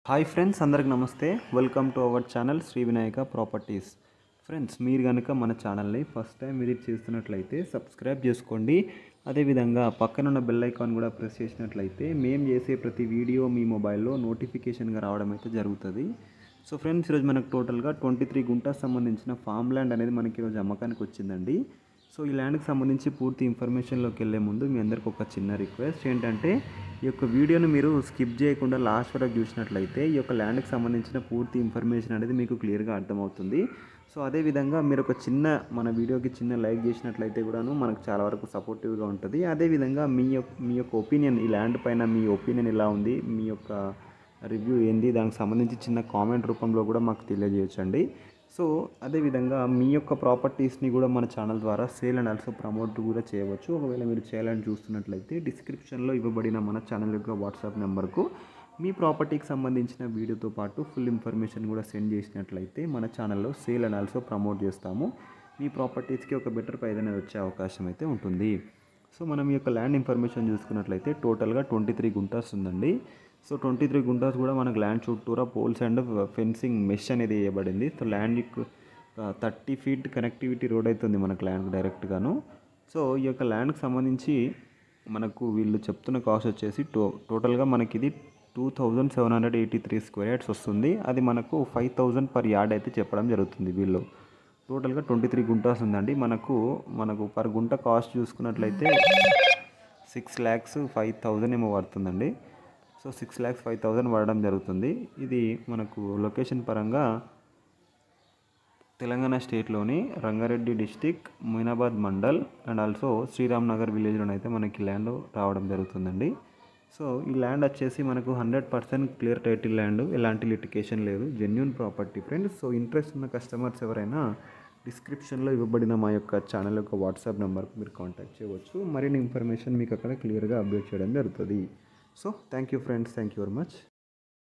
Hi friends, అందరికి నమస్తే. Welcome to our channel Shri Vinayaka properties. Friends, మీరు కనుక మన ఛానల్ని ఫస్ట్ టైం విజిట్ చేస్తున్నట్లయితే సబ్స్క్రైబ్ చేసుకోండి. అదేవిధంగా పక్కనున్న బెల్ ఐకాన్ కూడా ప్రెస్ చేసినట్లయితే మేము చేసే ప్రతి వీడియో మీ మొబైల్లో నోటిఫికేషన్గా రావడం అయితే జరుగుతుంది. సో ఫ్రెండ్స్, ఈరోజు మనకు టోటల్గా 23 గుంటాస్ సంబంధించిన ఫామ్ ల్యాండ్ అనేది మనకి ఈరోజు అమ్మకానికి వచ్చిందండి. సో ఈ ల్యాండ్కి సంబంధించి పూర్తి ఇన్ఫర్మేషన్లోకి వెళ్ళే ముందు మీ అందరికి ఒక చిన్న రిక్వెస్ట్ ఏంటంటే, ఈ యొక్క వీడియోని మీరు స్కిప్ చేయకుండా లాస్ట్ వరకు చూసినట్లయితే ఈ యొక్క ల్యాండ్కి సంబంధించిన పూర్తి ఇన్ఫర్మేషన్ అనేది మీకు క్లియర్గా అర్థమవుతుంది. సో అదేవిధంగా మీరు ఒక మన వీడియోకి చిన్న లైక్ చేసినట్లయితే కూడాను మనకు చాలా వరకు సపోర్టివ్గా ఉంటుంది. అదేవిధంగా మీ యొక్క ఒపీనియన్, ఈ ల్యాండ్ పైన మీ ఒపీనియన్ ఎలా ఉంది, మీ యొక్క రివ్యూ ఏంది, దానికి సంబంధించి చిన్న కామెంట్ రూపంలో కూడా మాకు తెలియజేయచ్చండి. సో అదేవిధంగా మీ యొక్క ప్రాపర్టీస్ని కూడా మన ఛానల్ ద్వారా సేల్ అండ్ ఆల్సో ప్రమోట్ కూడా చేయవచ్చు. ఒకవేళ మీరు చేయాలని చూస్తున్నట్లయితే డిస్క్రిప్షన్లో ఇవ్వబడిన మన ఛానల్ యొక్క వాట్సాప్ నెంబర్కు మీ ప్రాపర్టీకి సంబంధించిన వీడియోతో పాటు ఫుల్ ఇన్ఫర్మేషన్ కూడా సెండ్ చేసినట్లయితే మన ఛానల్లో సేల్ అండ్ ఆల్సో ప్రమోట్ చేస్తాము. మీ ప్రాపర్టీస్కి ఒక బెటర్ ప్రైజ్ అనేది వచ్చే అవకాశం అయితే ఉంటుంది. సో మనం ఈ యొక్క ల్యాండ్ ఇన్ఫర్మేషన్ చూసుకున్నట్లయితే టోటల్గా 23 గుంటాస్ ఉందండి. సో 23 గుంటాస్ కూడా మనకు ల్యాండ్ చుట్టూరా పోల్స్ అండ్ ఫెన్సింగ్ మెష్ అనేది వేయబడింది. So land 30 feet connectivity road అవుతుంది మనకు ల్యాండ్ డైరెక్ట్గాను. సో ఈ యొక్క ల్యాండ్కి సంబంధించి మనకు వీళ్ళు చెప్తున్న కాస్ట్ వచ్చేసి టోటల్గా మనకి ఇది 2783 స్క్వేర్ యార్డ్స్ వస్తుంది. అది మనకు 5000 పర్ యార్డ్ అయితే చెప్పడం జరుగుతుంది. వీళ్ళు టోటల్గా 23 గుంటాస్ ఉందండి. మనకు పర్ గుంట కాస్ట్ చూసుకున్నట్లయితే 6,05,000 ఏమో పడుతుందండి. సో 6,05,000 పడడం జరుగుతుంది. ఇది మనకు లొకేషన్ పరంగా తెలంగాణ స్టేట్లోని Rangareddy district, Moinabad mandal and also Sriram Nagar విలేజ్లోనైతే మనకి ల్యాండ్ రావడం జరుగుతుందండి. సో ఈ ల్యాండ్ వచ్చేసి మనకు 100% క్లియర్ టైటిల్ ల్యాండ్, ఎలాంటి లిటికేషన్ లేదు, genuine property friends. So interest ఉన్న కస్టమర్స్ ఎవరైనా డిస్క్రిప్షన్లో ఇవ్వబడిన మా యొక్క ఛానల్ యొక్క వాట్సాప్ నెంబర్కి మీరు కాంటాక్ట్ చేయవచ్చు. మరిన్ని ఇన్ఫర్మేషన్ మీకు అక్కడ క్లియర్గా అప్డేట్ చేయడం జరుగుతుంది. So thank you friends, thank you very much.